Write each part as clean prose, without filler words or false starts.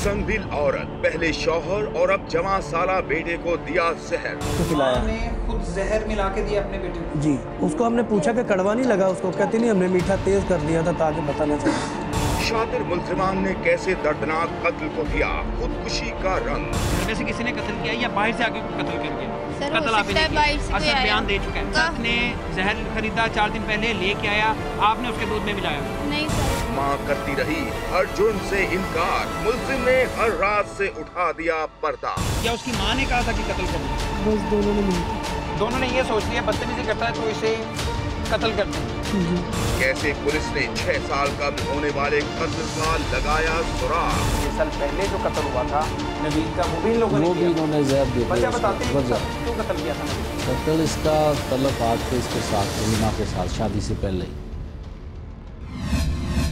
संगदिल औरत पहले शौहर और अब जवां साला बेटे को दिया जहर। तो खिलाया, खुद जहर मिला के दिया अपने बेटे को। जी, उसको हमने पूछा कि कड़वा नहीं लगा, उसको कहती नहीं हमने मीठा तेज कर दिया था ताकि पता न चले। शातिर मुल्जिमान ने कैसे दर्दनाक कत्ल को दिया खुदकुशी का रंग। घर में से किसी ने कत्ल किया या बाहर से आके कत्ल कर दिया? कत्ल आप असद बयान दे चुका है। असद ने जहर खरीदा 4 दिन पहले, लेके आया, आपने उसके दूध में मिलाया? नहीं सर। माँ करती रही हर जुर्म से इनकार, मुल्जिम ने हर रात से उठा दिया पर्दा। या उसकी माँ ने कहा था कि कत्ल करना? बस दोनों ने ये सोच लिया बदतमीजी करता है तो इसे कत्ल कर दें। कैसे पुलिस ने 6 साल का होने वाले कत्ल का लगाया सुराग। 6 साल पहले जो कत्ल हुआ था नवीद का, वो भी इन्होंने जहर दिया। वजह बताते हैं क्यों कत्ल किया था? कत्ल इसका तल्लुकात थे इसके साथ, रीना के साथ, शादी से पहले ही।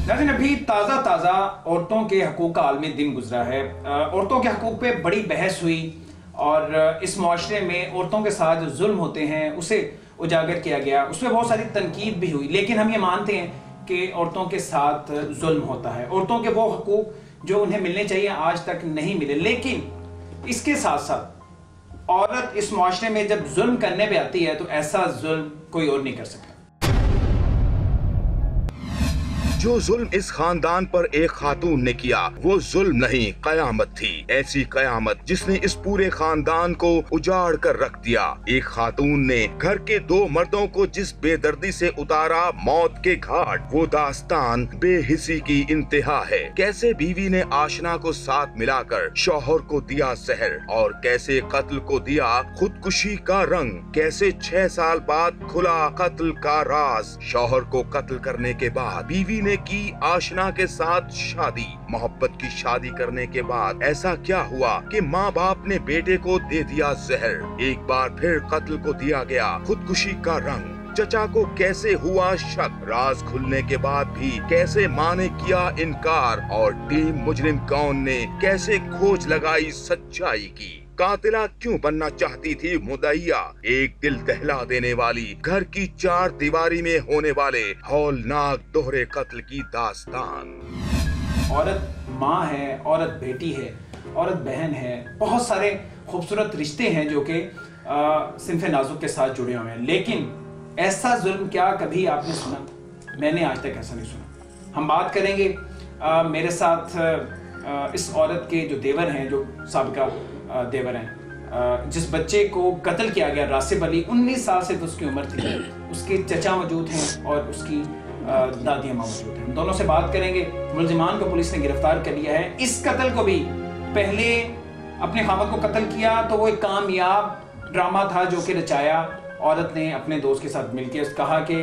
नाज़रीन, अभी ताज़ा औरतों के हकूक़ का आलमी दिन गुजरा है। औरतों के हकूक़ पे बड़ी बहस हुई और इस माशरे में औरतों के साथ जो जुल्म होते हैं उसे उजागर किया गया। उसमें बहुत सारी तनकीद भी हुई, लेकिन हम ये मानते हैं कि औरतों के साथ जुल्म होता है। औरतों के वो हकूक़ जो उन्हें मिलने चाहिए आज तक नहीं मिले। लेकिन इसके साथ साथ औरत इस माशरे में जब जुल्म करने पे आती है तो ऐसा जुल्म कोई और नहीं कर सकता। जो जुल्म इस खानदान पर एक खातून ने किया वो जुल्म नहीं कयामत थी। ऐसी कयामत जिसने इस पूरे खानदान को उजाड़ कर रख दिया। एक खातून ने घर के 2 मर्दों को जिस बेदर्दी से उतारा मौत के घाट, वो दास्तान बेहिसी की इंतहा है। कैसे बीवी ने आशना को साथ मिलाकर शौहर को दिया जहर और कैसे कत्ल को दिया खुदकुशी का रंग। कैसे 6 साल बाद खुला कत्ल का राज। शौहर को कत्ल करने के बाद बीवी ने की आशना के साथ शादी। मोहब्बत की शादी करने के बाद ऐसा क्या हुआ कि माँ बाप ने बेटे को दे दिया जहर। एक बार फिर कत्ल को दिया गया खुदकुशी का रंग। चचा को कैसे हुआ शक। राज खुलने के बाद भी कैसे माँ ने किया इनकार और टीम मुजरिम कौन ने कैसे खोज लगाई सच्चाई की। कातिला क्यों बनना चाहती थी मुदइया। एक दिल दहला देने वाली घर की 4 दीवारी में होने वाले हौलनाक दोहरे कत्ल की दास्तान। औरत माँ है, औरत बेटी है, औरत बहन है। बहुत सारे खूबसूरत रिश्ते हैं जो कि सिंफ नाजुक के साथ जुड़े हुए हैं, लेकिन ऐसा जुल्म क्या कभी आपने सुना? मैंने आज तक ऐसा नहीं सुना। हम बात करेंगे मेरे साथ इस औरत के जो देवर हैं, जो साबिका देवर हैं, जिस बच्चे को कत्ल किया गया रासिब अली, 19 साल से तो उसकी उम्र थी। उसके चचा मौजूद हैं और उसकी दादी अम्मा मौजूद हैं। दोनों से बात करेंगे। मुल्जिमान को पुलिस ने गिरफ्तार कर लिया है। इस कत्ल को भी पहले अपने खामद को कत्ल किया तो वो एक कामयाब ड्रामा था जो कि रचाया। औरत ने अपने दोस्त के साथ मिलकर कहा कि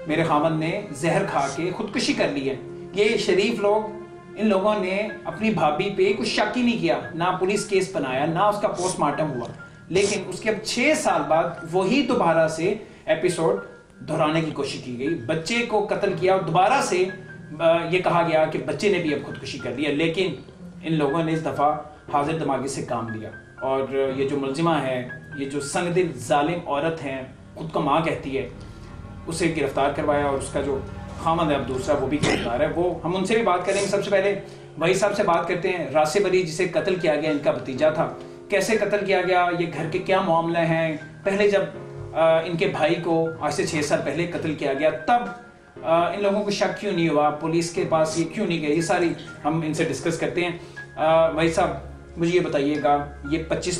मेरे खामद ने जहर खा के खुदकुशी कर ली है। ये शरीफ लोग, इन लोगों ने अपनी भाभी पे कुछ शक ही नहीं किया, ना पुलिस केस बनाया, ना उसका पोस्टमार्टम हुआ। लेकिन उसके अब 6 साल बाद वही दोबारा से एपिसोड दोहराने की कोशिश की गई। बच्चे को कत्ल किया और दोबारा से ये कहा गया कि बच्चे ने भी अब खुदकुशी कर लिया। लेकिन इन लोगों ने इस दफ़ा हाजिर दिमागी से काम लिया और ये जो मुल्जिमा है, ये जो संगदिल जालिम औरत है, खुद को माँ कहती है, उसे गिरफ्तार करवाया और उसका जो खामद है अब दूसरा, वो भी गिरफ्तार है। वो हम उनसे भी बात करेंगे। सबसे पहले वही साहब से बात करते हैं। रासिब अली जिसे कत्ल किया गया, इनका भतीजा था, कैसे कत्ल किया गया, ये घर के क्या मामला हैं। पहले जब इनके भाई को आज से 6 साल पहले कत्ल किया गया तब इन लोगों को शक क्यों नहीं हुआ, पुलिस के पास ये क्यों नहीं गए, ये सारी हम इनसे डिस्कस करते हैं। वही साहब मुझे ये बताइएगा, ये 25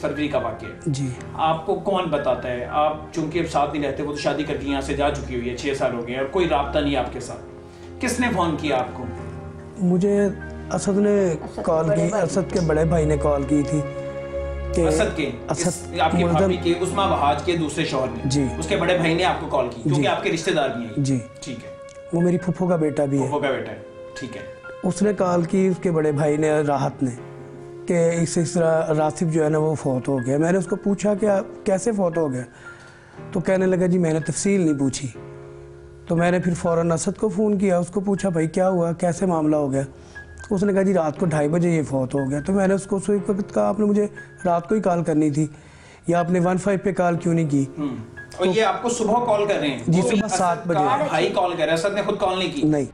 फरवरी का वाक़या है जी, आपको कौन बताता है? आप चूंकि अब साथ नहीं रहते, वो तो शादी करके यहाँ से जा चुकी हुई है, 6 साल हो गए और कोई राब्ता नहीं आपके साथ। किसने फोन किया आपको? मुझे असद ने कॉल की, असद के बड़े भाई ने कॉल की थी कि असद के आपकी भाभी के, उस्मा बहाज के दूसरे शौहर ने जी, उसके बड़े भाई ने आपको कॉल की क्योंकि आपके रिश्तेदार भी हैं जी। ठीक है, वो मेरी फुफ्फो का बेटा भी है। फुफ्फो का बेटा है, ठीक है। उसने कॉल की, उसके बड़े भाई ने, राहत ने, कि इस तरह रासिब जो है ना वो फौत हो गया। मैंने उसको पूछा कि कैसे फौत हो गया, तो कहने लगा जी मैंने तफसील नहीं पूछी। तो मैंने फिर फ़ौरन असद को फ़ोन किया, उसको पूछा भाई क्या हुआ, कैसे मामला हो गया। उसने कहा जी रात को 2:30 बजे ये फौत हो गया। तो मैंने उसको उस वक्त कहा आपने मुझे रात को ही कॉल करनी थी, या आपने 15 पे कॉल क्यों नहीं की। और ये आपको सुबह कॉल कर रहे हैं? जी सुबह 7 बजे। भाई कॉल कर रहे हैं, असद ने खुद कॉल नहीं की? नहीं।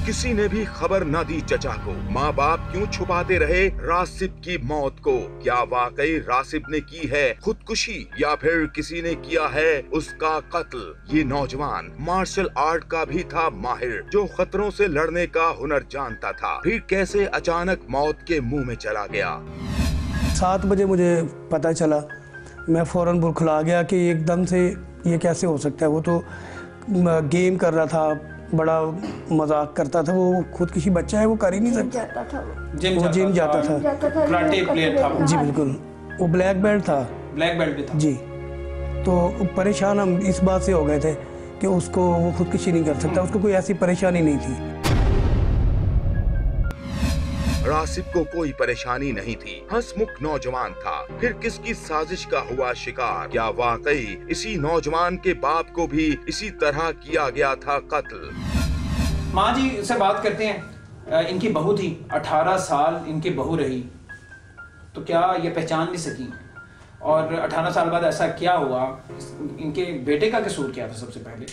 किसी ने भी खबर न दी चचा को। माँ बाप क्यों छुपाते रहे रासिब की मौत को? क्या वाकई रासिब ने की है खुदकुशी या फिर किसी ने किया है उसका कत्ल? ये नौजवान मार्शल आर्ट का भी था माहिर, जो खतरों से लड़ने का हुनर जानता था, फिर कैसे अचानक मौत के मुंह में चला गया? 7 बजे मुझे पता चला, मैं फौरन बुखला गया कि एकदम से ये कैसे हो सकता है। वो तो गेम कर रहा था, बड़ा मजाक करता था। वो खुदकुशी बच्चा है, वो कर ही नहीं सकता। वो जिम जाता था, कराटे प्लेयर था। जी बिल्कुल, वो ब्लैक बेल्ट था। ब्लैक बेल्ट भी था जी। तो परेशान हम इस बात से हो गए थे कि उसको वो खुदकुशी नहीं कर सकता, उसको कोई ऐसी परेशानी नहीं थी। रासिब को कोई परेशानी नहीं थी, हंसमुख नौजवान था, फिर किसकी साजिश का हुआ शिकार? क्या वाकई इसी नौजवान के बाप को भी इसी तरह किया गया था कत्ल? माँ जी से बात करते हैं। इनकी बहू थी, 18 साल इनकी बहू रही, तो क्या ये पहचान नहीं सकी? और 18 साल बाद ऐसा क्या हुआ? इनके बेटे का कसूर क्या था? सबसे पहले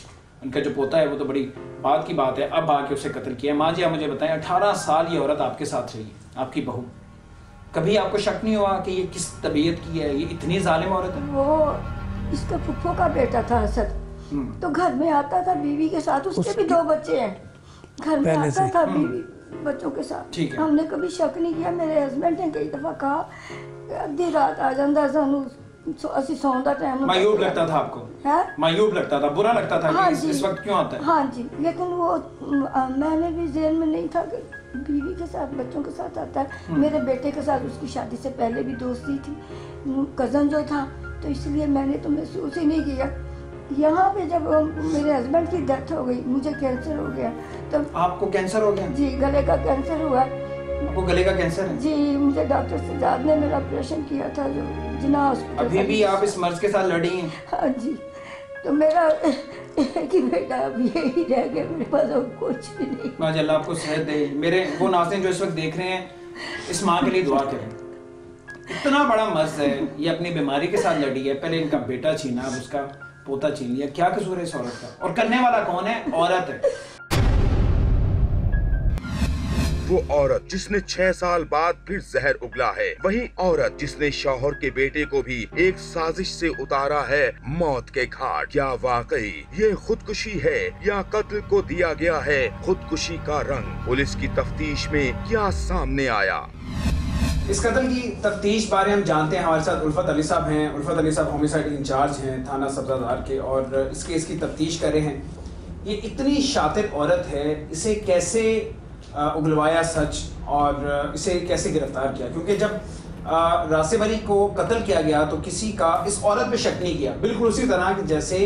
उनका जो पोता है वो तो बड़ी बात की बात है, अब आके उसे कत्ल किया। माँ जी आप मुझे बताएं, 18 साल ये औरत आपके साथ रही, आपकी बहू, कभी आपको शक नहीं हुआ कि ये किस तबीयत की है, ये इतनी जालिम औरत है? वो इसका फुफ्फो का बेटा था असद, तो घर में आता था बीवी के साथ, उसके भी 2 बच्चे हैं, घर में आता था बीवी बच्चों के साथ। हमने कभी शक नहीं किया। मेरे हस्बैंड ने कई दफा कहा आधी रात आ जाता सानू, असि सौंदा टाइम मायूब लगता था आपको? है मायूब लगता था, बुरा लगता था हाँ कि इस वक्त क्यों आता है? हाँ जी, लेकिन वो मैंने भी जेल में नहीं था कि बीवी के साथ बच्चों के साथ आता है। मेरे बेटे के साथ उसकी शादी से पहले भी दोस्ती थी, कजन जो था, तो इसलिए मैंने तो महसूस ही नहीं किया। यहाँ पे जब मेरे हस्बैंड की डेथ हो गई, मुझे कैंसर हो गया। तो आपको कैंसर हो गया? जी, गले का कैंसर हुआ। आपको गले का कैंसर है? जी, मुझे डॉक्टर सजाद ने मेरा ऑपरेशन किया था जो जिना हॉस्पिटल। अभी भी आप इस मर्ज के साथ लड़ी हैं? हाँ जी। तो मेरा कि बेटा अब यही रह गया, मेरे पास और कुछ भी नहीं। माशाअल्लाह आपको सेहत दे। मेरे वो नाज़रीन जो इस वक्त देख रहे हैं, इस माँ के लिए दुआ करें। इतना बड़ा मर्ज है, ये अपनी बीमारी के साथ लड़ी है, पहले इनका बेटा छीना, अब उसका पोता छीन लिया। क्या कसूर है इस औरत का? और करने वाला कौन है? औरत है। वो औरत जिसने 6 साल बाद फिर जहर उगला है, वही औरत जिसने शौहर के बेटे को भी एक साजिश से उतारा है मौत के घाट। क्या वाकई ये खुदकुशी है या कत्ल को दिया गया है खुदकुशी का रंग? पुलिस की तफ्तीश में क्या सामने आया? इस कत्ल की तफ्तीश बारे हम जानते हैं। हमारे साथ उल्फत अली साहब हैं। उल्फत अली साहब होमिसाइड इंचार्ज हैं थाना सब्जादार के, और इस केस की तफ्तीश कर रहे हैं। ये इतनी शातिर औरत है, इसे कैसे उगलवाया सच, और इसे कैसे गिरफ्तार किया? क्योंकि जब रासिब अली को कत्ल किया गया तो किसी का इस औरत पे शक नहीं किया, बिल्कुल उसी तरह कि जैसे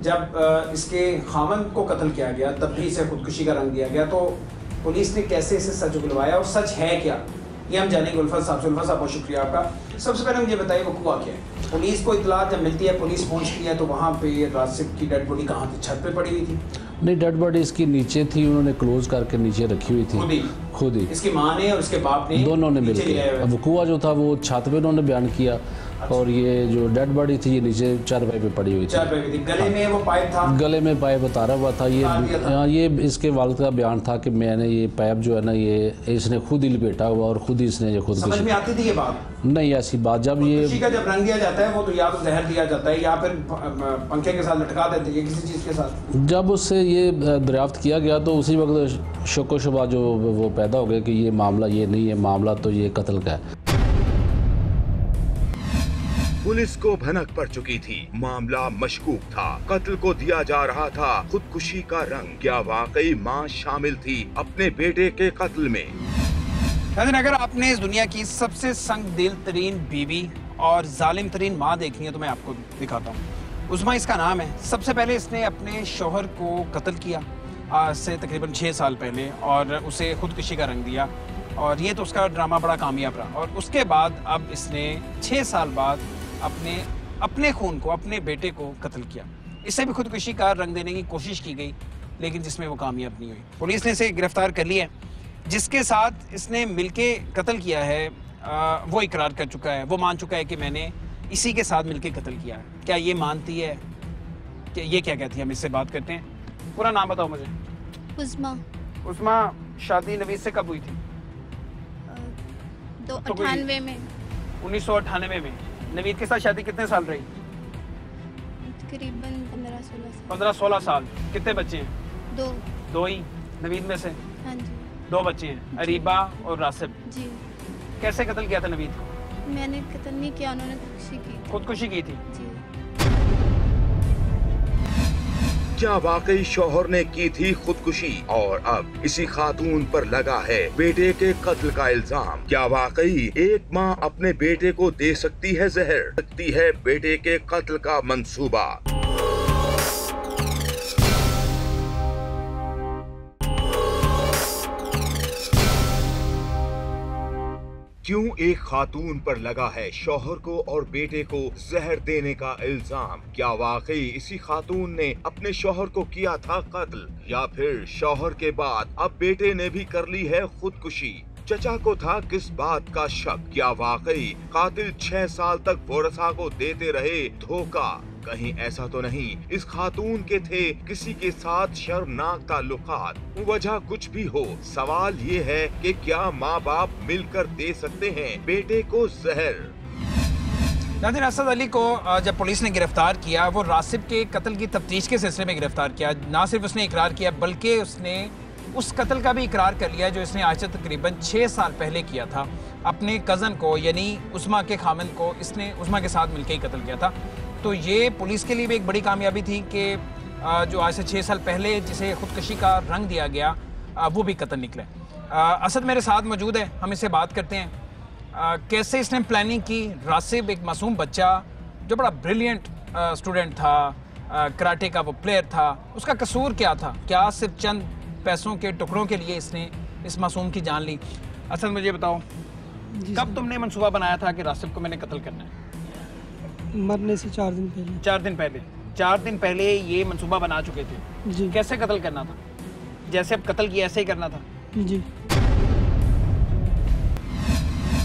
जब इसके खामन को कत्ल किया गया तब भी इसे खुदकुशी का रंग दिया गया। तो पुलिस ने कैसे इसे सच उगलवाया और सच है क्या, ये हम जानेंगे उल्फत साहब से। उल्फत साहब बहुत शुक्रिया आपका। सबसे पहले मुझे बताइए वो हुआ क्या है? पुलिस को इतला जब मिलती है, पुलिस पहुंचती है, तो वहाँ पे रासिब की डेड बॉडी कहाँ थी? छत पे पड़ी हुई थी? नहीं, डेड बॉडी इसकी नीचे थी, उन्होंने क्लोज करके नीचे रखी हुई थी। खुद ही इसकी माँ ने और इसके बाप ने दोनों ने मिलकर। अब वकूआ जो था वो छत पे उन्होंने बयान किया, और ये जो डेड बॉडी थी ये नीचे चारपाई पे पड़ी हुई थी। गले में वो पाइप था? गले में पाइप उतारा हुआ था। ये इसके वालिद का बयान था कि मैंने ये पाइप जो है ना, ये इसने खुद ही लपेटा हुआ और खुद ही इसने खुद। समझ में आती थी ये बात? नहीं, ऐसी बात जब ये का जब रंग दिया जाता है वो तो या तो जहर दिया जाता है या फिर पंखे के साथ लटका देते हैं, किसी चीज़ के साथ। जब उससे ये दरियाफ्त किया गया तो उसी वक्त शक व शुबा जो वो पैदा हो गया कि ये मामला ये नहीं है, मामला तो ये कत्ल का है। पुलिस को भनक पड़ चुकी थी, मामला मशकूक था, कत्ल को दिया जा रहा था खुदकुशी का रंग। क्या वाकई मां शामिल थी अपने बेटे के कत्ल में? अगर आपने इस दुनिया की सबसे संग दिल तरीन बीवी और जालिम तरीन माँ देखनी है तो मैं आपको दिखाता हूँ। उस्मा इसका नाम है। सबसे पहले इसने अपने शौहर को कत्ल किया आज से तकरीबन 6 साल पहले, और उसे खुदकुशी का रंग दिया, और ये तो उसका ड्रामा बड़ा कामयाब रहा। और उसके बाद अब इसने 6 साल बाद अपने खून को, अपने बेटे को कत्ल किया। इससे भी खुदकुशी का रंग देने की कोशिश की गई, लेकिन जिसमें वो कामयाब नहीं हुई। पुलिस ने इसे गिरफ्तार कर लिया। जिसके साथ इसने मिलके कत्ल किया है वो इकरार कर चुका है, वो मान चुका है कि मैंने इसी के साथ मिलके कत्ल किया है। क्या ये मानती है? कि ये क्या कहती है? हम इससे बात करते हैं। पूरा नाम बताओ मुझे। उस्मा। उस्मा, शादी नवीद से कब हुई थी? 98 में। 1998 में। नवीद के साथ शादी कितने साल रही? तकरीबन 15-16 साल। 15-16 साल। कितने बच्चे हैं? 2। 2 ही नवीद में से? हाँ जी। 2 बच्चे हैं, अरीबा और रासिब। जी। कैसे कत्ल किया था नवीद को? मैंने कत्ल नहीं किया, उन्होंने खुदकुशी की थी। खुदकुशी की थी? जी। क्या वाकई शौहर ने की थी खुदकुशी और अब इसी खातून पर लगा है बेटे के कत्ल का इल्जाम? क्या वाकई एक माँ अपने बेटे को दे सकती है जहर? सकती है बेटे के कत्ल का मंसूबा? क्यों एक खातून पर लगा है शौहर को और बेटे को जहर देने का इल्जाम? क्या वाकई इसी खातून ने अपने शौहर को किया था कत्ल, या फिर शौहर के बाद अब बेटे ने भी कर ली है खुदकुशी? चचा को था किस बात का शक? क्या वाकई कातिल 6 साल तक वोरसा को देते रहे धोखा? कहीं ऐसा तो नहीं इस खातून के थे किसी के साथ शर्मनाक ताल्लुकात? वजह कुछ भी हो, सवाल ये है कि क्या माँ बाप मिलकर दे सकते हैं बेटे को जहर? नाज़रीन, असद अली को जब पुलिस ने गिरफ्तार किया, वो रासिब के कत्ल की तफ्तीश के सिलसिले में गिरफ्तार किया। ना सिर्फ उसने इकरार किया बल्कि उसने उस कत्ल का भी इकरार कर लिया जो इसने आज से तकरीबन 6 साल पहले किया था। अपने कज़न को यानी उस्मा के खामन को इसने उस्मा के साथ मिलकर ही कत्ल किया था। तो ये पुलिस के लिए भी एक बड़ी कामयाबी थी कि जो आज से 6 साल पहले जिसे खुदकुशी का रंग दिया गया वो भी कत्ल निकले। असद मेरे साथ मौजूद है, हम इससे बात करते हैं। कैसे इसने प्लानिंग की? रासिब एक मासूम बच्चा जो बड़ा ब्रिलियंट स्टूडेंट था, कराटे का वो प्लेयर था, उसका कसूर क्या था? क्या सिर्फ चंद पैसों के टुकड़ों के लिए इसने इस मासूम की जान ली? असद मुझे बताओ, कब तुमने मंसूबा बनाया था कि रासिब को मैंने कत्ल करना है? मरने से 4 दिन पहले। 4 दिन पहले? 4 दिन पहले ये मंसूबा बना चुके थे जी। कैसे कत्ल करना था? जैसे अब कत्ल किया ऐसे ही करना था? जी।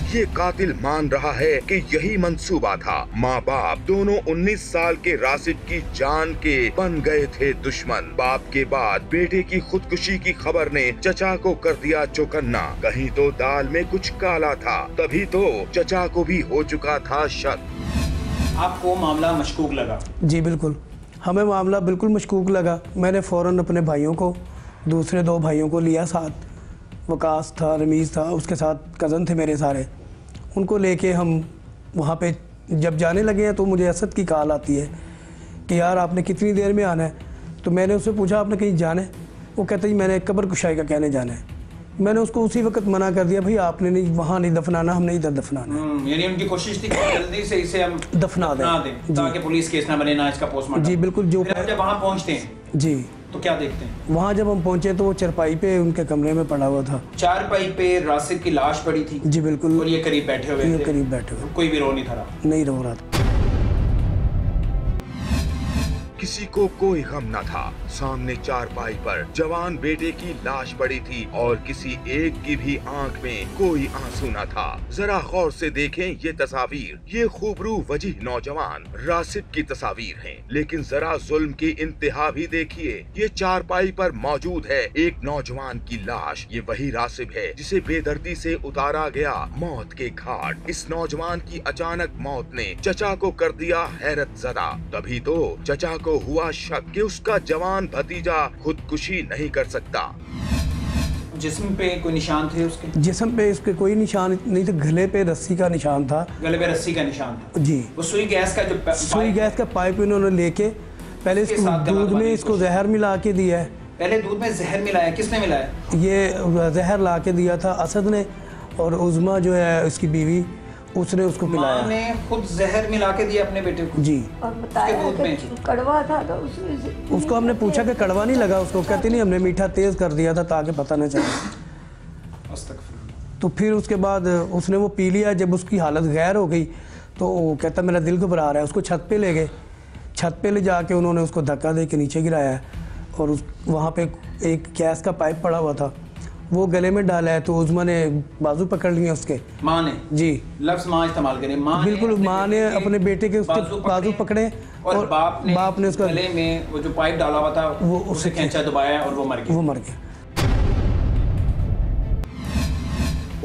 ये कातिल मान रहा है कि यही मंसूबा था। माँ बाप दोनों 19 साल के रासिब की जान के बन गए थे दुश्मन। बाप के बाद बेटे की खुदकुशी की खबर ने चचा को कर दिया चौकन्ना। कहीं तो दाल में कुछ काला था, तभी तो चचा को भी हो चुका था शक। आपको मामला मशकूक लगा? जी बिल्कुल, हमें मामला बिल्कुल मशकूक लगा। मैंने फ़ौरन अपने भाइयों को, दूसरे 2 भाइयों को लिया साथ। वकास था, रमीज़ था, उसके साथ कज़न थे मेरे सारे। उनको लेके हम वहाँ पे जब जाने लगे हैं तो मुझे असद की कॉल आती है कि यार आपने कितनी देर में आना है? तो मैंने उससे पूछा आपने कहीं जाना है? वो कहता जी मैंने कब्र कुशाई का कहने जाना है। मैंने उसको उसी वक्त मना कर दिया, भाई आपने नहीं वहाँ नहीं दफनाना, हमने इधर दफनाना है। यानी उनकी कोशिश थी कि जल्दी से इसे हम दफना दें ताकि पुलिस केस ना बने, ना इसका पोस्टमार्टम। जी बिल्कुल। जो जब वहाँ पहुँचते हैं जी तो क्या देखते हैं? वहाँ जब हम पहुँचे तो वो चरपाई पे उनके कमरे में पड़ा हुआ था। चारपाई पे रासिब की लाश पड़ी थी? जी बिल्कुल। और ये करीब बैठे हुए थे? करीब बैठे हुए। कोई भी रो नहीं था? नहीं रो रहा था। किसी को कोई गम न था। सामने चारपाई पर जवान बेटे की लाश पड़ी थी और किसी एक की भी आंख में कोई आंसू न था। जरा गौर से देखें ये तस्वीर। ये खूबरू वजीह नौजवान रासिब की तस्वीर हैं, लेकिन जरा जुल्म की इंतहा भी देखिए। ये चारपाई पर मौजूद है एक नौजवान की लाश। ये वही रासिब है जिसे बेदर्दी से उतारा गया मौत के घाट। इस नौजवान की अचानक मौत ने चचा को कर दिया हैरत ज़दा। तभी तो चचा को हुआ शक कि उसका जवान भतीजा खुदकुशी नहीं कर सकता। जिस्म पे कोई निशान थे उसके? जिस्म पे इसके कोई निशान नहीं थे, गले पे रस्सी का निशान था। गले पे रस्सी का निशान था? जी। वो सुई गैस का जो सुई गैस का पाइप इन्होंने लेके पहले इसको दूध में इसको जहर मिला के दिया है। पहले दूध में जहर मिलाया? किसने मिलाया? ये जहर ला के दिया था असद ने, और उज़मा जो है उसकी बीवी, उसने उसको पिलाया। माँ ने खुद जहर मिला के दिया अपने बेटे को? जी। और बताया कि कड़वा था तो उसको हमने पूछा कि कड़वा नहीं लगा उसको? कहती नहीं, हमने मीठा तेज कर दिया था ताकि पता न चले। तो फिर उसके बाद उसने वो पी लिया। जब उसकी हालत गैर हो गई तो वो कहता मेरा दिल घबरा रहा है। उसको छत पे ले गए। छत पे ले जाके उन्होंने उसको धक्का दे के नीचे गिराया और उस वहाँ पे एक गैस का पाइप पड़ा हुआ था, वो गले में डाला है। तो उज़मा ने बाजू पकड़ लिए उसके। माँ ने? जी। लफ्ज़ माँ इस्तेमाल करें। माँ बिल्कुल, माँ ने अपने बेटे के उसके बाजू पकड़े और बाप ने उसका गले में वो जो पाइप डाला हुआ था वो उसे खींचा, दबाया और वो मर गया। वो मर गया।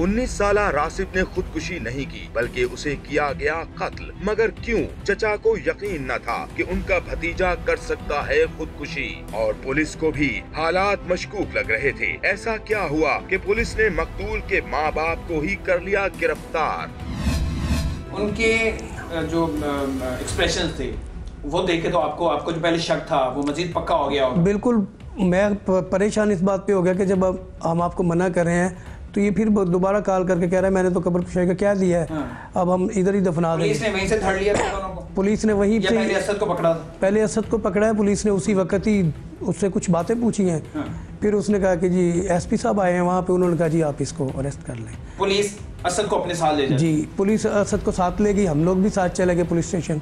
19 साला रासिब ने खुदकुशी नहीं की बल्कि उसे किया गया कत्ल। मगर क्यों? चचा को यकीन न था कि उनका भतीजा कर सकता है खुदकुशी और पुलिस को भी हालात मशकूक लग रहे थे। ऐसा क्या हुआ कि पुलिस ने मकतूल के माँ बाप को ही कर लिया गिरफ्तार? उनके जो एक्सप्रेशंस थे वो देखे तो आपको जो पहले शक था वो मजीद पक्का हो गया होगा। बिल्कुल, मैं परेशान इस बात पे हो गया कि जब हम आपको मना कर रहे हैं तो ये फिर दोबारा कॉल करके कह रहा है मैंने तो कब्र कुशाई का क्या दिया है। हाँ। अब हम इधर ही दफना देंगे। पुलिस ने वहीं से धर लिया था दोनों को? पुलिस ने वहीं से पहले असद को पकड़ा था। पहले असद को पकड़ा है पुलिस ने, उसी वक्त ही उससे कुछ बातें पूछी हैं। हाँ। फिर उसने कहा कि जी एसपी साहब आए हैं वहाँ पे, उन्होंने कहा जी आप इसको अरेस्ट कर लें। पुलिस असद को अपने साथ ले जाए? जी, पुलिस असद को साथ ले गई, हम लोग भी साथ चले गए पुलिस स्टेशन।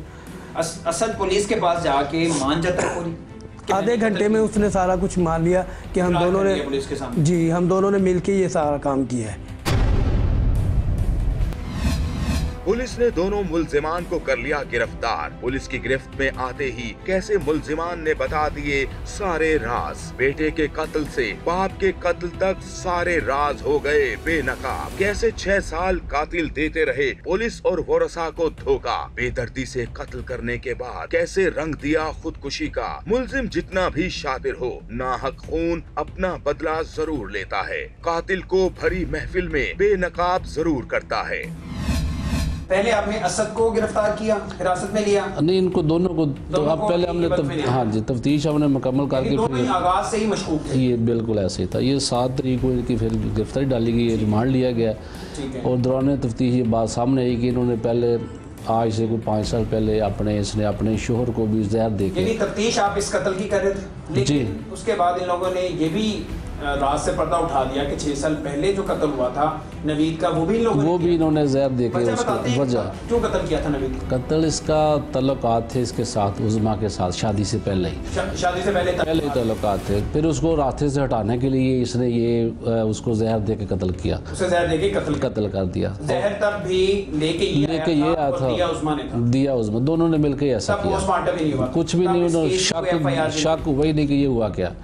असद पुलिस के पास जाके मान जाता है पूरी? आधे घंटे में उसने सारा कुछ मान लिया कि हम दोनों ने हम दोनों ने मिलके ये सारा काम किया है। पुलिस ने दोनों मुल्जिमान को कर लिया गिरफ्तार। पुलिस की गिरफ्त में आते ही कैसे मुल्जिमान ने बता दिए सारे राज। बेटे के कत्ल से बाप के कत्ल तक सारे राज हो गए बेनकाब। कैसे 6 साल कातिल देते रहे पुलिस और वरसा को धोखा। बेदर्दी से कत्ल करने के बाद कैसे रंग दिया खुदकुशी का। मुल्जिम जितना भी शातिर हो, नाहक खून अपना बदला जरूर लेता है। कातिल को भरी महफिल में बेनकाब जरूर करता है। पहले आपने असद को गिरफ्तार किया, हिरासत में लिया? नहीं, इनको दोनों को तो अब पहले हमने हाँ जी तफ्तीश हमने मुकम्मल करके फिर आगाज से ही मशकूक थे। ये बिल्कुल ऐसे ही था। ये 7 तारीख को इनकी फिर गिरफ्तारी डाली गई, रिमांड लिया गया और दौरान तफ्तीश ये बात सामने आई कि इन्होंने पहले आज से कोई 5 साल पहले इसने अपने शोहर को भी जहर दे के। तफ्तीश आप इस कत्ल की कर रहे थे, लेकिन उसके बाद इन लोगों ने ये भी राज से पर्दा उठा दिया कि 6 साल पहले जो कत्ल हुआ था नवीद का वो भी इन्होंने जहर दे के उसको वजह क्यों कत्ल किया था नवीद? कत्ल इसका तल्लुकात थे इसके साथ, उज़मा के साथ शादी से पहले ही। शादी से पहले ही तल्लुकात थे। फिर उसको रास्ते से हटाने के लिए इसने ये उसको जहर दे के कत्ल किया। उसे जहर दे के कत्ल कर दिया। जहर तब भी लेके ये आया था, दिया उज़मा, दोनों ने मिलकर ऐसा किया। कुछ भी नहीं, उन्होंने शक हुआ ही नहीं कि ये हुआ क्या।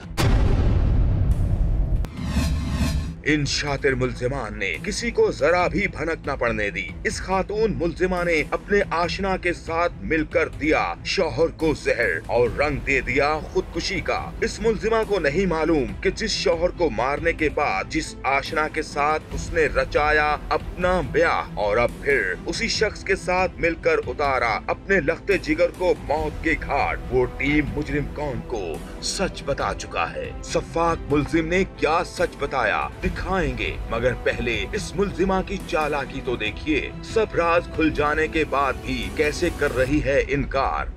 इन शातिर मुल्जिमान ने किसी को जरा भी भनक न पड़ने दी। इस खातून मुल्जिमा ने अपने आशना के साथ मिलकर दिया शौहर को जहर और रंग दे दिया खुदकुशी का। इस मुल्जिमा को नहीं मालूम कि जिस शौहर को मारने के बाद जिस आशना के साथ उसने रचाया अपना ब्याह और अब फिर उसी शख्स के साथ मिलकर उतारा अपने लख्ते जिगर को मौत के घाट, वो टीम मुजरिम कौन को सच बता चुका है। सफाक मुल्जिम ने क्या सच बताया दिखाएंगे, मगर पहले इस मुल्जिमा की चालाकी तो देखिए। सब राज खुल जाने के बाद भी कैसे कर रही है इनकार।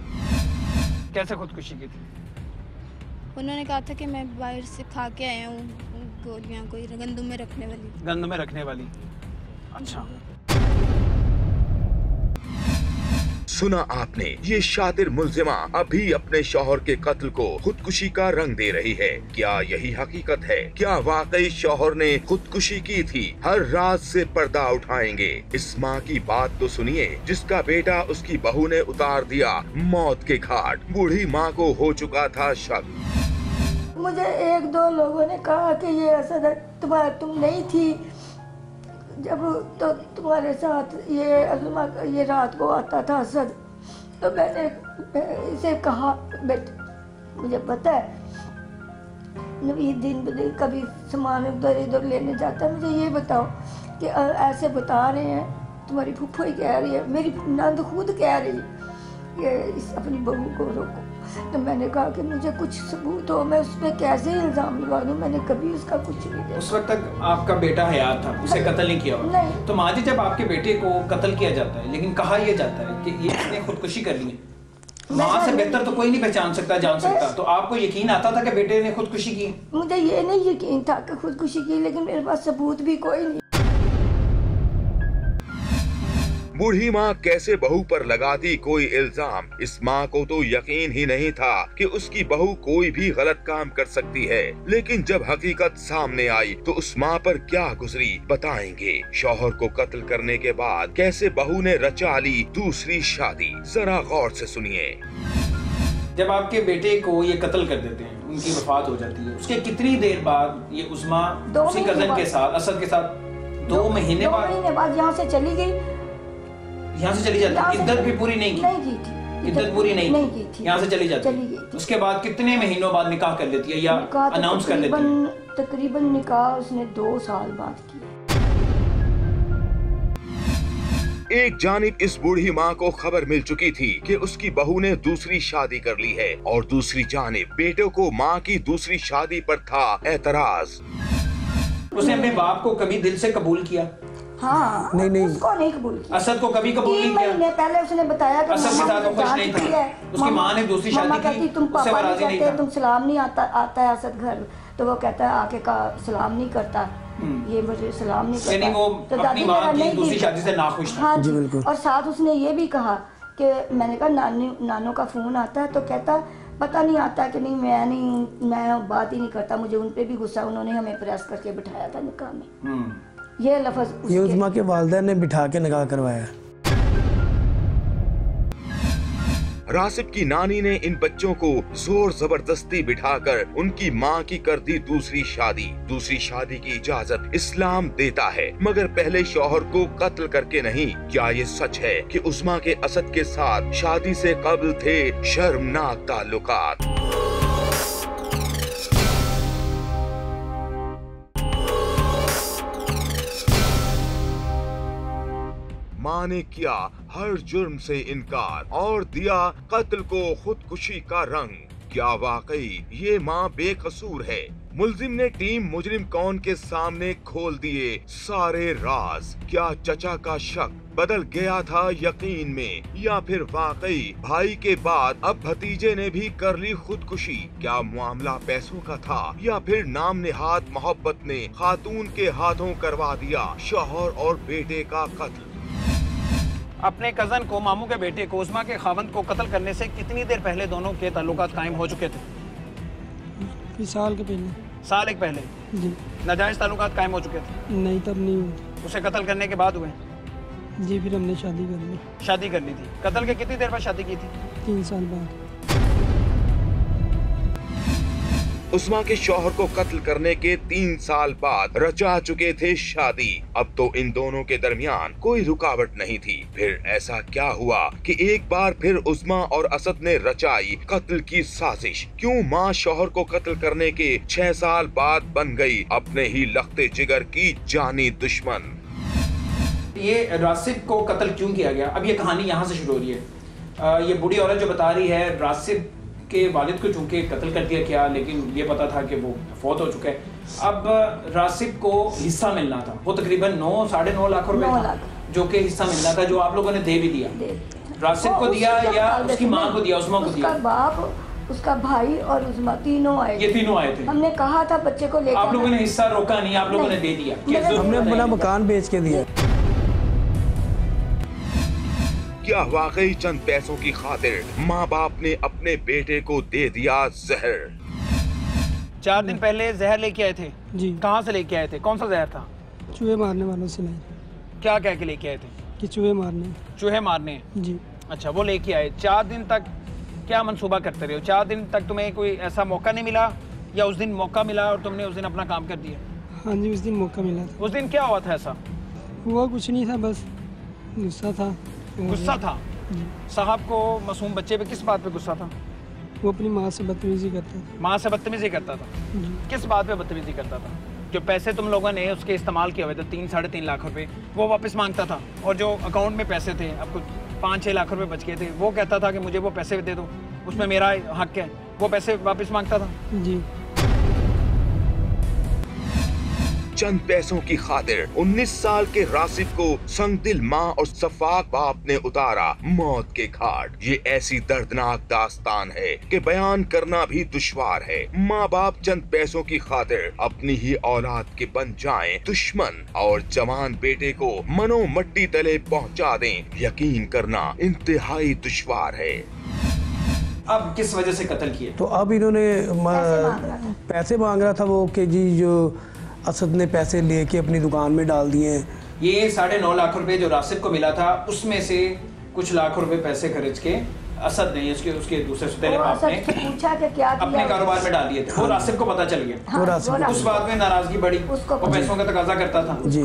कैसे खुदकुशी की थी? उन्होंने कहा था कि मैं बाहर से खा के आया हूँ गोलियां, कोई गंदम में रखने वाली। गंदम में रखने वाली, अच्छा। सुना आपने, ये शातिर मुल्जिमा अभी अपने शौहर के कत्ल को खुदकुशी का रंग दे रही है। क्या यही हकीकत है? क्या वाकई शौहर ने खुदकुशी की थी? हर राज से पर्दा उठाएंगे। इस माँ की बात तो सुनिए जिसका बेटा उसकी बहू ने उतार दिया मौत के घाट। बूढ़ी माँ को हो चुका था शक। मुझे 1-2 लोगों ने कहा कि ये असद तुम नहीं थी जब तो तुम्हारे साथ ये अज़मा ये रात को आता था असद, तो मैंने इसे कहा बेटा मुझे पता है नवीद दिन दिन कभी सामान उधर इधर लेने जाता है, मुझे ये बताओ कि ऐसे बता रहे हैं, तुम्हारी फूफो ही कह रही है, मेरी नंद खुद कह रही है कि इस अपनी बहू को रोको। तो मैंने कहा कि मुझे कुछ सबूत हो, मैं उस पर कैसे इल्ज़ाम लगा दूँ, मैंने कभी उसका कुछ नहीं देखा। उस वक्त तक आपका बेटा हयात था, उसे कत्ल नहीं किया हुआ? नहीं। तो माँ जी जब आपके बेटे को कत्ल किया जाता है लेकिन कहा यह जाता है कि ये इसने खुदकुशी कर ली है, माँ से बेहतर तो कोई नहीं पहचान सकता जान सकता, तो आपको यकीन आता था कि बेटे ने खुदकुशी की? मुझे ये नहीं यकीन था कि खुदकुशी की, लेकिन मेरे पास सबूत भी कोई नहीं। बूढ़ी माँ कैसे बहू पर लगा दी कोई इल्जाम। इस माँ को तो यकीन ही नहीं था कि उसकी बहू कोई भी गलत काम कर सकती है, लेकिन जब हकीकत सामने आई तो उस माँ पर क्या गुजरी बताएंगे। शौहर को कत्ल करने के बाद कैसे बहू ने रचा ली दूसरी शादी, जरा गौर से सुनिए। जब आपके बेटे को ये कत्ल कर देते हैं, उनकी वफात हो जाती है, उसके कितनी देर बाद ये उज़मा उसी कजन के साथ असद के साथ 2 महीने बाद यहाँ से चली गई। यहाँ से चली जाती? इद्दत भी पूरी नहीं की? नहीं की थी, इद्दत पूरी नहीं की थी। यहाँ से चली जाती? चली गई थी। उसके बाद कितने महीनों बाद निकाह कर लेती है या अनाउंस कर लेती है? तकरीबन निकाह उसने 2 साल बाद किया। एक जानिब इस बूढ़ी माँ को खबर मिल चुकी थी कि उसकी बहू ने दूसरी शादी कर ली है और दूसरी जानिब बेटों को माँ की दूसरी शादी पर था एतराज। उसने अपने बाप को कभी दिल से कबूल किया? हाँ, नहीं उसको नहीं कबूल किया। असद को कभी कबूल नहीं किया? 3 महीने पहले उसने बताया कि असद के साथ वो खुश नहीं था। उसकी माँ ने दूसरी शादी की, तुम उससे वो राजी नहीं था। तुम सलाम नहीं आता है असद घर, तो वो कहता है आके का सलाम नहीं करता, ये मुझे सलाम नहीं करता। यानी वो अपनी माँ की दूसरी शादी से नाखुश था। हाँ जी बिल्कुल। और साथ उसने ये भी कहा कि मैंने कहा नानों का फोन आता है, तो कहता पता नहीं आता कि नहीं, मैं बात ही नहीं करता, मुझे उन पे भी गुस्सा, उन्होंने हमें प्रेस करके बिठाया था निकाह में। ये लफ्ज ये उस्मा के वालिदैन ने बिठा के निकाह करवाया। रासिब की नानी ने इन बच्चों को जोर जबरदस्ती बिठाकर उनकी माँ की कर दी दूसरी शादी। दूसरी शादी की इजाजत इस्लाम देता है, मगर पहले शौहर को कत्ल करके नहीं। क्या ये सच है कि उस्मा के असद के साथ शादी से कब्ल थे शर्मनाक ताल्लुकात? माँ ने किया हर जुर्म से इनकार और दिया कत्ल को खुदकुशी का रंग। क्या वाकई ये माँ बेकसूर है? मुल्जिम ने टीम मुजरिम कौन के सामने खोल दिए सारे राज। क्या चचा का शक बदल गया था यकीन में, या फिर वाकई भाई के बाद अब भतीजे ने भी कर ली खुदकुशी? क्या मामला पैसों का था या फिर नाम नेहाद मोहब्बत ने खातून के हाथों करवा दिया शौहर और बेटे का कत्ल? अपने कजन को, मामू के बेटे को, उस्मा के खावंद को कत्ल करने से कितनी देर पहले दोनों के ताल्लुकात कायम हो चुके थे? साल के पहले। साल एक पहले जी। नाजायज ताल्लुकात कायम हो चुके थे? नहीं, तब नहीं हुए। उसे कत्ल करने के बाद हुए? जी, फिर हमने शादी कर ली। शादी कर ली थी? कत्ल के कितनी देर बाद शादी की थी? 3 साल बाद। उस्मा के शौहर को कत्ल करने के 3 साल बाद रचा चुके थे शादी। अब तो इन दोनों के दरमियान कोई रुकावट नहीं थी। फिर ऐसा क्या हुआ कि एक बार फिर उस्मा और असद ने रचाई कत्ल की साजिश? क्यों माँ शौहर को कत्ल करने के 6 साल बाद बन गई अपने ही लख्ते जिगर की जानी दुश्मन? ये रासिब को कत्ल क्यों किया गया? अब ये कहानी यहाँ से शुरू हो रही है। ये बूढ़ी औरत जो बता रही है रासिब के वालिद को चूंकि कत्ल कर दिया क्या, लेकिन ये पता था कि वो फौत हो चुका है। अब रासिब को हिस्सा मिलना था, वो तकरीबन 9-9.5 लाख रुपए था जो कि हिस्सा मिलना था, जो आप लोगों ने दे भी दिया। रासिब को दिया या उसकी माँ को दिया? उस्मा को दिया। बाप, उसका भाई और उस्मा तीनों आए। ये तीनों आए थे। हमने कहा था बच्चे को लेकर, आप लोगों ने हिस्सा रोका नहीं, आप लोगों ने दे दिया। हमने अपना मकान बेच के दिया। क्या वाकई चंद पैसों की खातिर माँ बाप ने अपने बेटे को दे दिया जहर? 4 दिन पहले जहर लेके आए थे? जी। कहाँ से लेके आए थे? कौन सा जहर था? चूहे मारने वालों से नहीं। क्या कह के लेके आए थे? कि चूहे मारने। चूहे मारने? जी। अच्छा, वो लेके आए। 4 दिन तक क्या मंसूबा करते रहे हो? 4 दिन तक तुम्हें कोई ऐसा मौका नहीं मिला या उस दिन मौका मिला और तुमने उस दिन अपना काम कर दिया? हाँ जी, उस दिन मौका मिला था। उस दिन क्या हुआ था? ऐसा हुआ कुछ नहीं था, बस गुस्सा था। गुस्सा था? साहब को मासूम बच्चे पे किस बात पे गुस्सा था? वो अपनी माँ से बदतमीजी करता था। माँ से बदतमीजी करता था? किस बात पे बदतमीजी करता था? जो पैसे तुम लोगों ने उसके इस्तेमाल किए हुए थे 3-3.5 लाख रुपए, वो वापस मांगता था, और जो अकाउंट में पैसे थे, आपको 5-6 लाख रुपए बच गए थे, वो कहता था कि मुझे वो पैसे दे दो, उसमें मेरा हक है, वो पैसे वापस मांगता था? जी। चंद पैसों की खातिर 19 साल के रासिब को संगदिल माँ और सफाक बाप ने उतारा मौत के घाट। ये ऐसी दर्दनाक दास्तान है कि बयान करना भी दुश्वार है। माँ बाप चंद पैसों की खातिर अपनी ही औलाद के बन जाएं दुश्मन और जवान बेटे को मनो मट्टी तले पहुँचा दें, यकीन करना इंतहाई दुश्वार है। अब किस वजह से कत्ल किया? तो अब इन्होंने पैसे मांग रहा था वो कि जी जो असद ने पैसे लेके अपनी दुकान में डाल दिए हैं। ये 9.5 लाख रुपए जो रासिब को मिला था, उसमें से कुछ लाख रुपए पैसे खर्च के असद ने उसके दूसरे सौतेले बाप ने पूछा कि क्या अपने कारोबार में डाल दिए थे, वो रासिब को पता चल गया। उस बात में नाराजगी बढ़ी, वो पैसों का तकाजा करता था जी।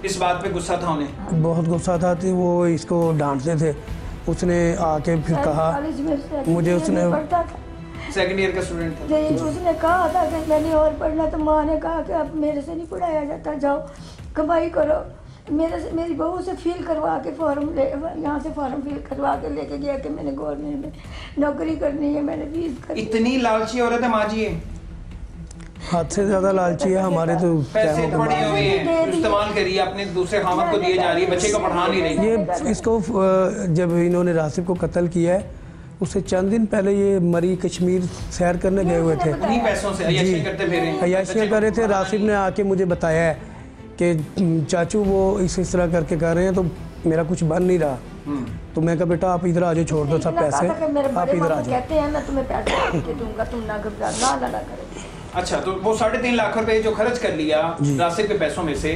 इस बात पे गुस्सा था उन्हें, बहुत गुस्सा था। तो वो इसको डांटते थे। उसने आके फिर कहा, मुझे उसने सेकंड ईयर का स्टूडेंट था, उसने कहा था कि मैंने और पढ़ना, तो माँ ने कहा कि अब मेरे से नहीं पढ़ाया जाता, जाओ कमाई करो। मेरी बहू से फील करवा के फॉर्म यहाँ से फॉर्म फिल करवा के लेके गया कि मैंने गवर्नमेंट में नौकरी करनी है, मैंने फीस करनी। इतनी लालची औरत है माँ जी, हद से ज्यादा लालची है। हमारे तो पैसे पड़े हुए हैं, इस्तेमाल करिए, अपने दूसरे खामद को दिए जा रही है, बच्चे को पढ़ा नहीं रही। ये इसको जब इन्होंने रासिब को कत्ल किया है, उससे चंद दिन पहले ये मरी कश्मीर सैर करने गए हुए थे। उन्हीं पैसों से अय्याशियां करते फिरे, अय्याशियां कर रहे थे। रासिब ने आके मुझे बताया है कि चाचू वो इस तरह करके कर रहे हैं, तो मेरा कुछ बन नहीं रहा। तो मैं कहा बेटा आप इधर आ जाओ, छोड़ दो सब पैसे, आप इधर आ जाओ। कहते हैं मैं तुम्हें पैसे दूंगा, तुम ना घबरा, ना करो। अच्छा, तो वो 3.5 लाख रुपए जो खर्च कर लिया रासिब के पैसों में से,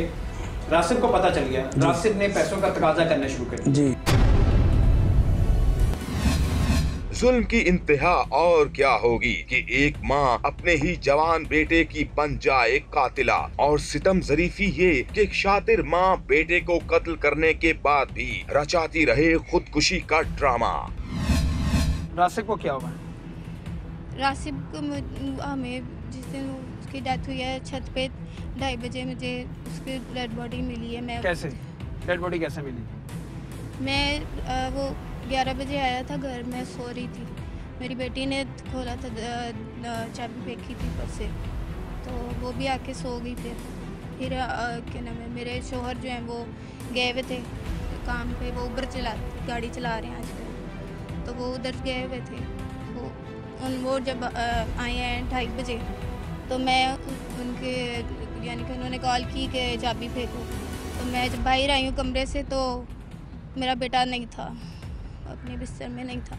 रासिब को पता चल गया, रासिब ने पैसों का तकाजा करना शुरू कर दिया जी। जुल्म की इंतहा और क्या होगी कि एक माँ अपने ही जवान बेटे की बन जाए कातिला, और सितम ज़रीफी ये कि एक शातिर माँ बेटे को कत्ल करने के बाद भी रचाती रहे खुदकुशी का ड्रामा। रासिब को क्या हुआ? रासिब को हमें जिस दिन उसकी डेथ हुई है, छत पे 2:30 बजे मुझे उसकी डेड बॉडी मिली है। मैं कैसे डेड बॉडी कैसे मिली? मैं वो 11 बजे आया था घर, मैं सो रही थी, मेरी बेटी ने खोला था, चाबी फेंकी थी ऊपर से, तो वो भी आके सो गई। फिर क्या नाम है, मेरे शोहर जो हैं वो गए हुए थे काम पे, वो उबर गाड़ी चला रहे हैं आजकल, तो वो उधर गए हुए थे। वो जब आए हैं 2:30 बजे, तो मैं उनके यानी कि उन्होंने कॉल की कि चाबी फेंको, तो मैं जब बाहर आई हूँ कमरे से, तो मेरा बेटा नहीं था, अपने बिस्तर में नहीं था।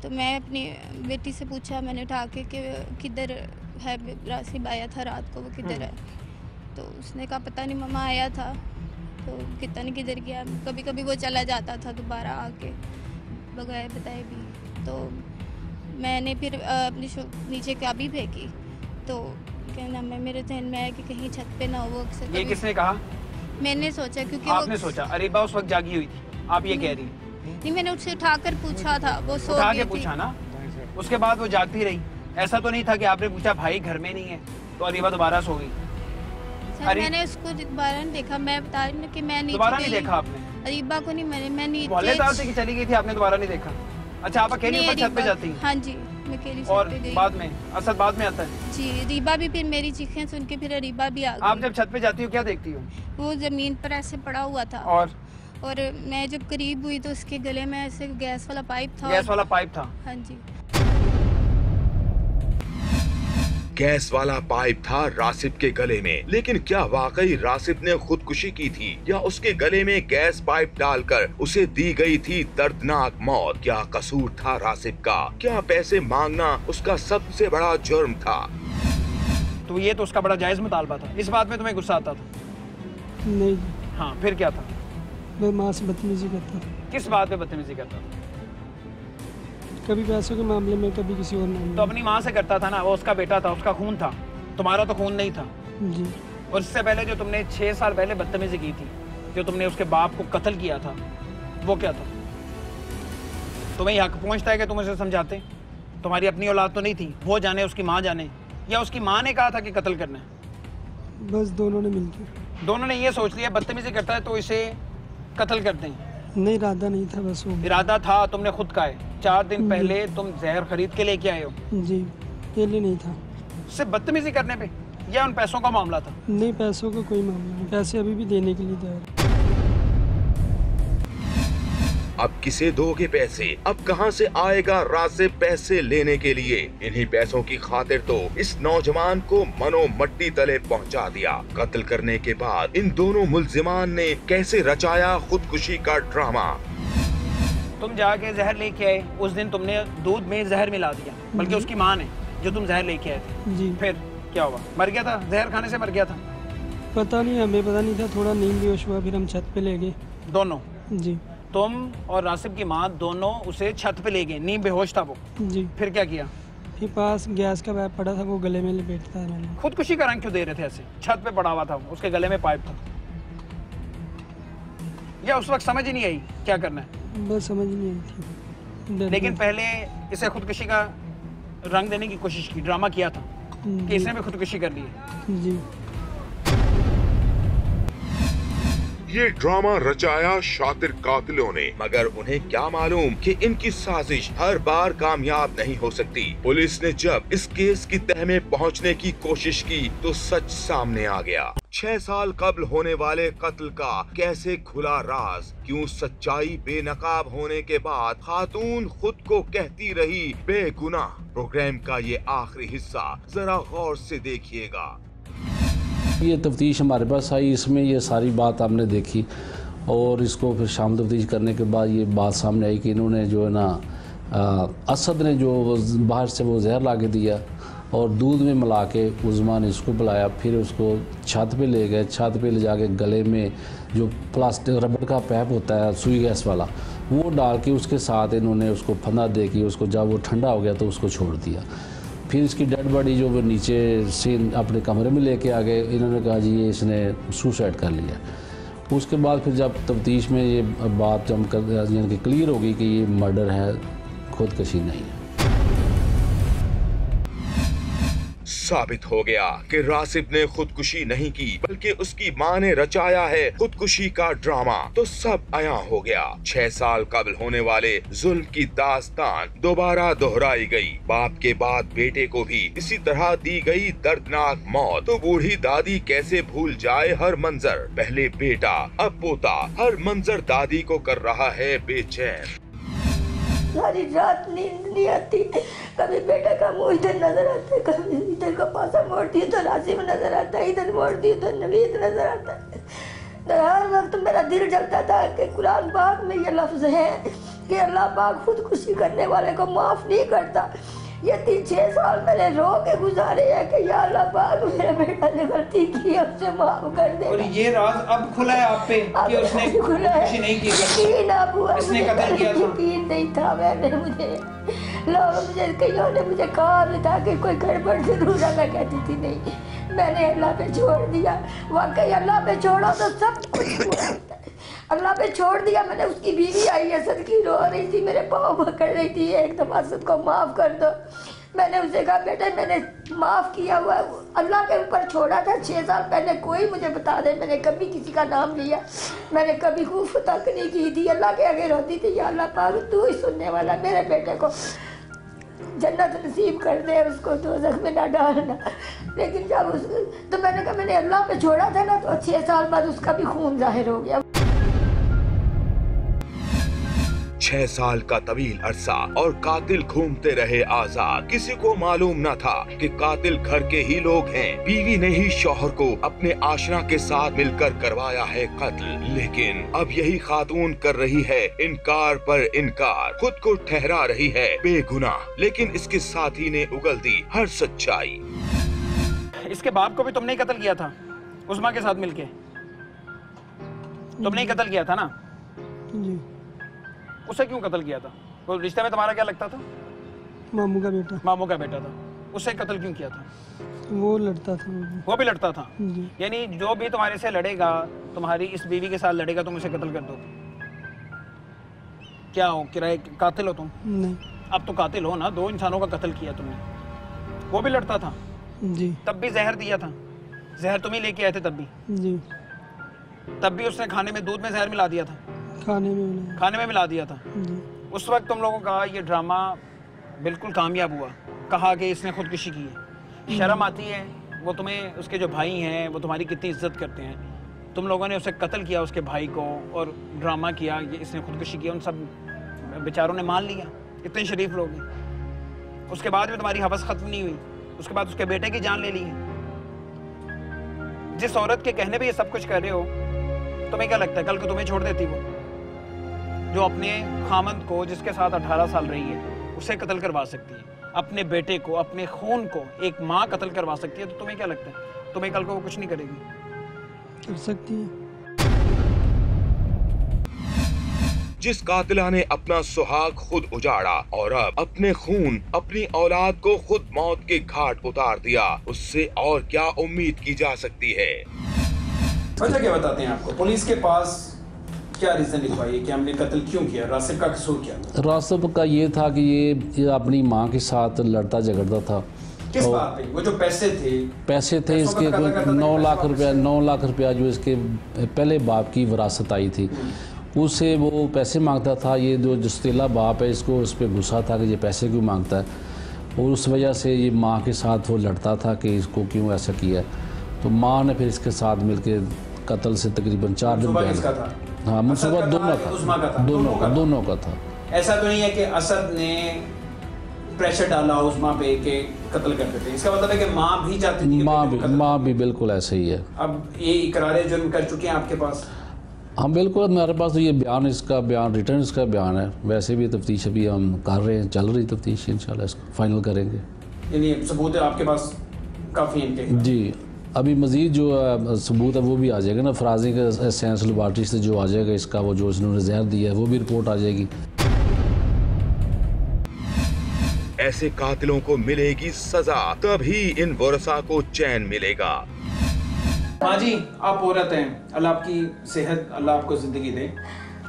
तो मैं अपनी बेटी से पूछा, मैंने उठा के कि किधर है रासिब, आया था रात को, वो किधर है? तो उसने कहा पता नहीं मम्मा आया था, तो कितना नहीं किधर गया, कभी कभी वो चला जाता था दोबारा आके बगैर बताए भी। तो मैंने फिर अपनी नीचे चाबी फेंकी, तो क्या नाम है, मेरे ध्यान में आया कि कहीं छत पे ना हो। अक्सर ये किसने कहा? मैंने सोचा, क्योंकि आपने सोचा? अरीबा उस वक्त जागी हुई थी, आप ये कह रही? नहीं, मैंने उससे उठाकर पूछा था, वो सो उठा गई के थी। पूछा ना, उसके बाद वो जागती रही। ऐसा तो नहीं था कि आपने पूछा भाई घर में नहीं है तो अरीबा दोबारा सो गई? सर मैंने उसको दोबारा नहीं देखा, मैं बता रही हूँ कि मैं नीचे दोबारा नहीं देखा आपने? अरीबा को नहीं, मैं नीचे मोहल्लेदार से चली गई थी, आपने दोबारा नहीं देखा? अच्छा, आप अकेली ऊपर छत पे जाती? हाँ जी, मैं अकेली और छत पे गई। बाद में असद बाद में आता है जी, रीबा भी फिर मेरी चीखें सुन के फिर अरीबा भी आ गई। आप जब छत पे जाती हो क्या देखती हो? वो जमीन पर ऐसे पड़ा हुआ था, और मैं जब करीब हुई तो उसके गले में ऐसे गैस वाला पाइप था। गैस वाला पाइप था? हाँ जी। गैस वाला पाइप था रासिब के गले में, लेकिन क्या वाकई रासिब ने खुदकुशी की थी या उसके गले में गैस पाइप डालकर उसे दी गई थी दर्दनाक मौत? क्या कसूर था रासिब का? क्या पैसे मांगना उसका सबसे बड़ा जुर्म था? तो ये तो उसका बड़ा जायज मुतालबा था। इस बात में तुम्हें गुस्सा आता था? नहीं, हाँ, फिर क्या था? मैं माँ से बदतमीजी करता था। किस बात पे बदतमीजी करता था? कभी पैसों के मामले में, कभी किसी और मामले में। तो अपनी माँ से करता था ना, वो उसका बेटा था, उसका खून था, तुम्हारा तो खून नहीं था। जी। और इससे पहले जो तुमने 6 साल पहले बदतमीजी की थी, जो तुमने उसके बाप को कत्ल किया था, वो क्या था? तुम्हें हक पहुँचता है कि तुम उसे समझाते? तुम्हारी अपनी औलाद तो नहीं थी, वो जाने उसकी माँ जाने, या उसकी माँ ने कहा था कि कत्ल करना है? बस दोनों ने मिलकर। दोनों ने ये सोच लिया बदतमीजी करता है तो इसे कत्ल करते हैं? नहीं, इरादा नहीं था, बस वो। इरादा था, तुमने खुद कहा है 4 दिन पहले तुम जहर खरीद के लेके आए हो। जी, ये लिए नहीं था। सिर्फ बदतमीजी करने पे या उन पैसों का मामला था? नहीं, पैसों का कोई मामला नहीं, पैसे अभी भी देने के लिए तैयार। अब किसे दोगे पैसे? अब कहां से आएगा रासिब पैसे लेने के लिए? इन्हीं पैसों की खातिर तो इस नौजवान को मनो मट्टी तले पहुंचा दिया। कत्ल करने के बाद इन दोनों मुल्जिमान ने कैसे रचाया खुदकुशी का ड्रामा? तुम जाके जहर लेके आए, उस दिन तुमने दूध में जहर मिला दिया, बल्कि उसकी माँ ने, जो तुम जहर लेके आए थे। जी। फिर क्या हुआ? मर गया था? जहर खाने से मर गया था? पता नहीं, हमें पता नहीं था, थोड़ा नींद बेहोश हुआ, फिर हम छत पे ले गए। दोनों? जी। तुम और रासिब की माँ दोनों उसे छत पे ले गए, नींद बेहोश था वो, जी। फिर क्या किया? फिर पास गैस का पाइप पड़ा था, वो गले में लपेटता है मैंने। खुदकुशी का रंग क्यों दे रहे थे ऐसे? छत पे पड़ा हुआ था, उसके गले में पाइप था, या उस वक्त समझ ही नहीं आई क्या करना है? बस समझ नहीं आई थी। लेकिन पहले इसे खुदकुशी का रंग देने की कोशिश की, ड्रामा किया था कि इसने भी खुदकुशी कर ली है। जी। ये ड्रामा रचाया शातिर कातिलों ने, मगर उन्हें क्या मालूम कि इनकी साजिश हर बार कामयाब नहीं हो सकती। पुलिस ने जब इस केस की तह में पहुंचने की कोशिश की तो सच सामने आ गया। 6 साल कब्ल होने वाले कत्ल का कैसे खुला राज, क्यों सच्चाई बेनकाब होने के बाद खातून खुद को कहती रही बेगुनाह। प्रोग्राम का ये आखिरी हिस्सा जरा गौर से देखिएगा। ये तफ्तीश हमारे पास आई, इसमें ये सारी बात हमने देखी और इसको फिर शाम तफ्तीश करने के बाद ये बात सामने आई कि इन्होंने जो है ना असद ने जो बाहर से वो जहर ला के दिया और दूध में मिला के उज़मा ने इसको पिलाया, फिर उसको छत पे ले गए, छत पे ले जाके गले में जो प्लास्टिक रबड़ का पैप होता है सुई गैस वाला, वो डाल के उसके साथ इन्होंने उसको फंदा दे के उसको जब वो ठंडा हो गया तो उसको छोड़ दिया। फिर इसकी डेड बॉडी जो वो नीचे से अपने कमरे में लेके आ गए, इन्होंने कहा जी ये इसने सुसाइड कर लिया। उसके बाद फिर जब तफ्तीश में ये बात जम कर यानी कि क्लियर होगी कि ये मर्डर है, खुदकशी नहीं है। साबित हो गया कि रासिब ने खुदकुशी नहीं की बल्कि उसकी मां ने रचाया है खुदकुशी का ड्रामा। तो सब आया हो गया। 6 साल कब्ल होने वाले जुल्म की दास्तान दोबारा दोहराई गई। बाप के बाद बेटे को भी इसी तरह दी गई दर्दनाक मौत। तो बूढ़ी दादी कैसे भूल जाए हर मंजर, पहले बेटा अब पोता, हर मंजर दादी को कर रहा है बेचैन। सारी रात नींद नहीं आती, कभी बेटा का मुंह इधर नजर आता है, कभी इधर का पासा मोड़ती है तो रासिब नजर आता है, इधर मोड़ती है तो नवीद नजर आता है। तो हर वक्त मेरा दिल जलता था कि कुरान पाक में ये लफ्ज है कि अल्लाह पाक खुदकुशी करने वाले को माफ नहीं करता। ये 6 साल मैंने रो के गुजारे हैं कि या अल्लाह पाक मेरे बेटा ने गलती की, हमसे माफ कर दे। और ये राज अब खुला है आप पे कि उसने खुदकुशी नहीं की, इसने कत्ल किया था। यकीन नहीं था मैंने, मुझे कईयों ने मुझे कहा भी था कि कोई गड़बड़ जरूर है, मैं कहती थी नहीं, मैंने अल्लाह पे छोड़ दिया। वाकई अल्लाह पे छोड़ा तो सब कुछ हुआ। अल्लाह पे छोड़ दिया मैंने। उसकी बीवी आई असद की, रो रही थी, मेरे पाँव पकड़ रही थी, एक दफा असद को माफ कर दो। मैंने उसे कहा बेटा मैंने माफ किया हुआ, अल्लाह के ऊपर छोड़ा था। 6 साल पहले कोई मुझे बता दे, मैंने कभी किसी का नाम लिया, मैंने कभी खूफ तक नहीं की थी। अल्लाह के आगे रोती थी, या अल्लाह पाक तू ही सुनने वाला, मेरे बेटे को जन्नत नसीब कर दे, उसको दोज़ख में ना डालना। लेकिन जब तो मैंने कहा मैंने अल्लाह पे छोड़ा था ना, तो 6 साल बाद उसका भी खून जाहिर हो गया। 6 साल का तवील अरसा और कातिल घूमते रहे आजाद। किसी को मालूम न था कि कातिल घर के ही लोग हैं। बीवी ने ही शौहर को अपने आशना के साथ मिलकर करवाया है कत्ल। लेकिन अब यही खातून कर रही है इनकार पर इनकार, खुद को ठहरा रही है बेगुनाह। लेकिन इसके साथी ने उगल दी हर सच्चाई। इसके बाप को भी तुमने ही कत्ल किया था उस्मा के साथ मिलके, तुमने ही कत्ल किया था ना? जी। उसे क्यों कत्ल किया था? वो रिश्ते में तुम्हारा क्या लगता था? मामू का बेटा। मामू का बेटा था। उसे कत्ल क्यों किया था? वो लड़ता था। वो भी लड़ता था? जी। यानी जो भी तुम्हारे से लड़ेगा, तुम्हारी इस बीवी के साथ लड़ेगा, तुम उसे कत्ल कर दो। क्या हो, किराए कातिल हो तुम? नहीं। अब तो कातिल हो ना, 2 इंसानों का कत्ल किया तुमने। वो भी लड़ता था? जी। तब भी जहर दिया था? जहर तुम ही लेके आए थे तब भी? जी। तब भी उसने खाने में, दूध में जहर मिला दिया था? खाने में मिला दिया था। जी। उस वक्त तुम लोगों का ये ड्रामा बिल्कुल कामयाब हुआ, कहा कि इसने खुदकुशी की है। शर्म आती है? वो तुम्हें, उसके जो भाई हैं वो तुम्हारी कितनी इज्जत करते हैं। तुम लोगों ने उसे कत्ल किया, उसके भाई को, और ड्रामा किया ये इसने खुदकुशी की। उन सब बेचारों ने मान लिया, इतने शरीफ लोग हैं। उसके बाद भी तुम्हारी हवस खत्म नहीं हुई, उसके बाद उसके बेटे की जान ले ली है। जिस औरत के कहने पे ये सब कुछ कर रहे हो, तुम्हें क्या लगता है कल को तुम्हें छोड़ देती वो, जो अपने खामंद को, जिसके साथ 18 साल रही है, उसे कत्ल करवा सकती है? अपने बेटे को, अपने खून को एक माँ कत्ल करवा सकती है, तो तुम्हें क्या लगता है तुम्हें कल को वो कुछ नहीं करेगी? कर सकती है। जिस कातिला ने अपना सुहाग खुद उजाड़ा और अब अपने खून अपनी औलाद को खुद मौत के घाट उतार दिया, उससे और क्या उम्मीद की जा सकती है। वजह क्या बताते हैं आपको? पुलिस के पास क्या रीजन लिखवाई कि हमने कत्ल क्यों किया? रासिब का कसूर क्या था? रासिब का ये था कि ये अपनी माँ के साथ लड़ता झगड़ता था। किस बात पे? वो जो पैसे थे इसके 9 लाख रुपया जो इसके पहले बाप की विरासत आई थी, उससे वो पैसे मांगता था। ये जो जस्तीला बाप है, इसको उस पर गुस्सा था कि ये पैसे क्यों मांगता है, और उस वजह से ये माँ के साथ वो लड़ता था कि इसको क्यों ऐसा किया। तो माँ ने फिर इसके साथ मिलके कत्ल से तकरीबन 4 दिन पहले, हाँ मनसूबा दोनों का था। ऐसा तो नहीं है कि असद ने प्रेशर डाला उस्मा पे के कत्ल करते थे? इसका मतलब है कि माँ भी चाहती थी? माँ भी बिल्कुल ऐसे ही है। अब ये इकरार जुर्म कर चुके हैं आपके पास? हाँ बिल्कुल, हमारे पास तो ये बयान रिटर्न इसका बयान है। वैसे भी तफ्तीश अभी हम कर रहे हैं, चल रही तफ्तीश, इंशाल्लाह इसको फाइनल करेंगे। यानी सबूत आपके पास काफ़ी इनके? जी, अभी मज़ीद जो सबूत है वो भी आ जाएगा ना, फराजी का साइंस लेबॉर्ट्री से जो आ जाएगा इसका, वो जो इसने जहर दिया है वो भी रिपोर्ट आ जाएगी। ऐसे कातिलों को मिलेगी सजा, तभी इन वरसा को चैन मिलेगा। माँ जी, आप औरत हैं, अल्लाह आपकी सेहत, अल्लाह आपको जिंदगी दे।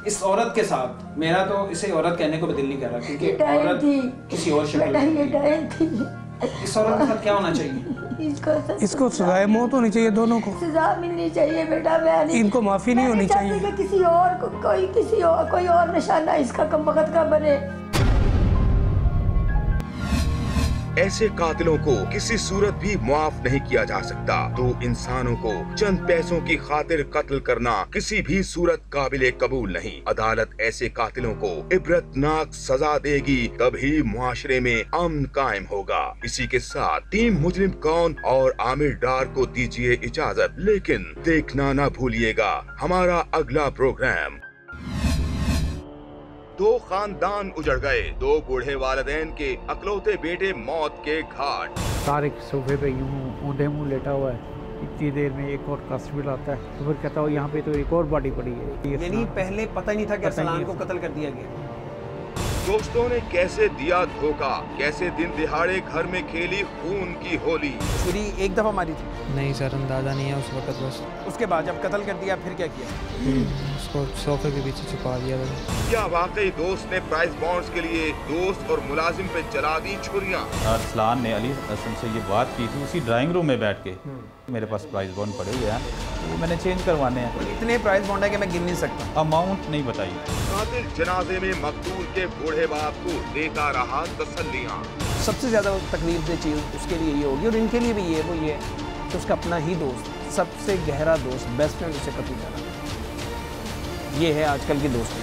इस औरत के साथ, मेरा तो इसे औरत कहने को भी दिल नहीं कर रहा, क्योंकि औरत किसी और शक्ल थी। इस औरत के साथ क्या होना चाहिए? इसको सजाए मौत होनी चाहिए, दोनों को सजा मिलनी चाहिए बेटा। मैं इनको माफी नहीं होनी चाहिए। किसी और को कोई और निशाना इसका कमबख्त का बने। ऐसे कातिलों को किसी सूरत भी माफ नहीं किया जा सकता। तो इंसानों को चंद पैसों की खातिर कत्ल करना किसी भी सूरत काबिले कबूल नहीं। अदालत ऐसे कातिलों को इबरतनाक सजा देगी, तभी मुआशरे में अमन कायम होगा। इसी के साथ टीम मुजरिम कौन और आमिर डार को दीजिए इजाजत, लेकिन देखना ना भूलिएगा हमारा अगला प्रोग्राम। 2 खानदान उजड़ गए, 2 बूढ़े वालिदैन के अकलौते बेटे मौत के घाट। तारिक सोफे पे यूं ऊंधे मुंह लेटा हुआ है, इतनी देर में एक और कांस्टेबल आता है तो फिर कहता हूँ यहाँ पे तो एक और बॉडी पड़ी है। यानी पहले पता ही नहीं था कि अरसलान को कत्ल कर दिया गया। दोस्तों ने कैसे दिया धोखा, कैसे दिन दिहाड़े घर में खेली खून की होली। छुरी एक दफा मारी थी? नहीं सर, अंदाजा नहीं है उस वक्त बस। उसके बाद जब कत्ल कर दिया फिर क्या किया? उसको सोफे के पीछे छुपा दिया था। क्या वाकई दोस्त ने प्राइस बॉन्ड्स के लिए दोस्त और मुलाजिम पे चला दी छुरियां? अरसलान ने अली हसन से ये बात की थी उसी ड्राइंग रूम में बैठ के, मेरे पास प्राइस बॉन्ड पड़े हुए हैं, वो मैंने चेंज करवाने हैं। इतने प्राइस बॉन्ड है कि मैं गिन नहीं सकता। अमाउंट नहीं बताई। कातिल जनाजे में मकतूल के बूढ़े बाप को देता रहा तसल्लियां। सबसे ज्यादा तकलीफ दे चीज उसके लिए ये होगी और इनके लिए भी वो ये तो उसका अपना ही दोस्त, सबसे गहरा दोस्त, बेस्ट फ्रेंड उसे कत्ल करा। ये है आजकल की दोस्ती।